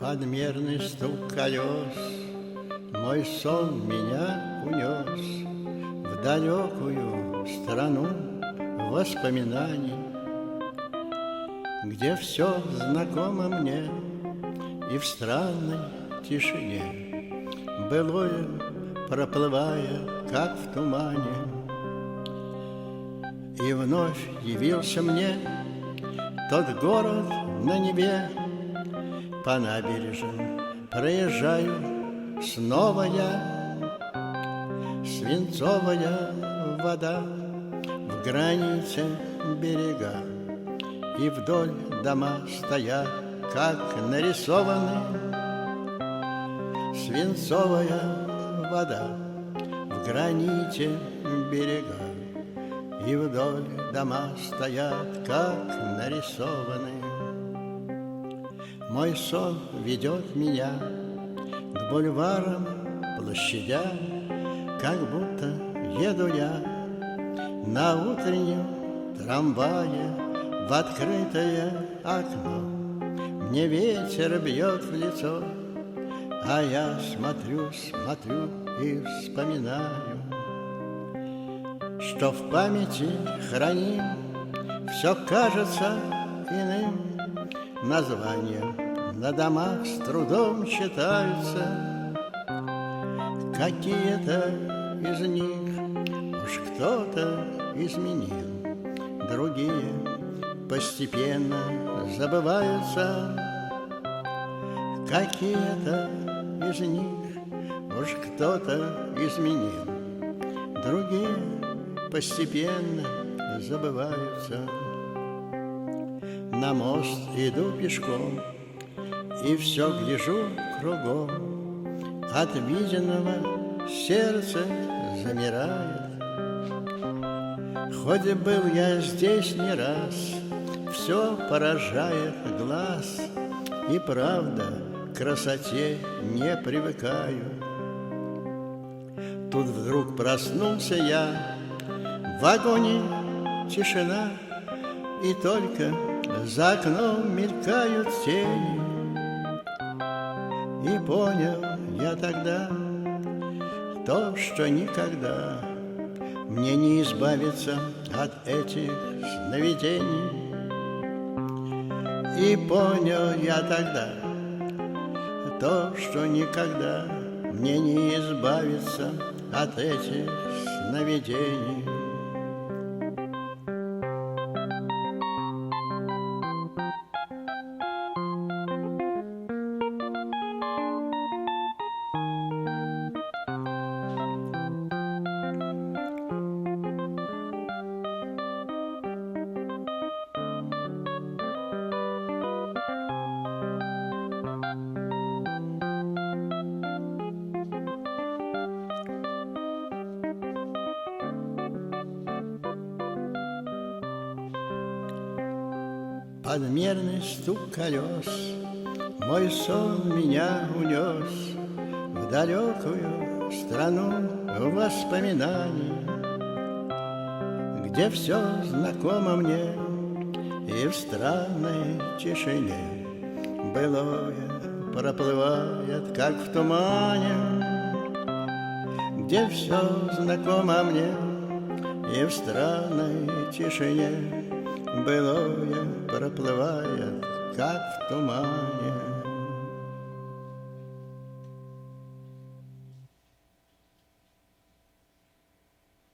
Подмерный стук колес мой сон меня унес в далекую страну воспоминаний, где все знакомо мне и в странной тишине, былое проплывая, как в тумане. И вновь явился мне тот город на небе, по набережной проезжаю снова я. Свинцовая вода в границе берега, и вдоль дома стоят, как нарисованы. Свинцовая вода в границе берега, и вдоль дома стоят, как нарисованы. Мой сон ведет меня к бульварам, площадям, как будто еду я на утреннем трамвае в открытое окно. Мне ветер бьет в лицо, а я смотрю и вспоминаю, что в памяти храним все кажется иным. Названия на домах с трудом читаются, какие-то из них уж кто-то изменил, другие постепенно забываются. Какие-то из них уж кто-то изменил, другие постепенно забываются. На мост иду пешком и все гляжу кругом, от виденного сердце замирает. Хоть был я здесь не раз, все поражает глаз, и правда к красоте не привыкаю. Тут вдруг проснулся я, в вагоне тишина, и только за окном мелькают тени. И понял я тогда то, что никогда мне не избавиться от этих сновидений. И понял я тогда то, что никогда мне не избавиться от этих сновидений. Подмерный стук колес мой сон меня унес в далекую страну воспоминаний, где все знакомо мне и в странной тишине былое проплывает, как в тумане. Где все знакомо мне и в странной тишине былое проплывает, как в тумане.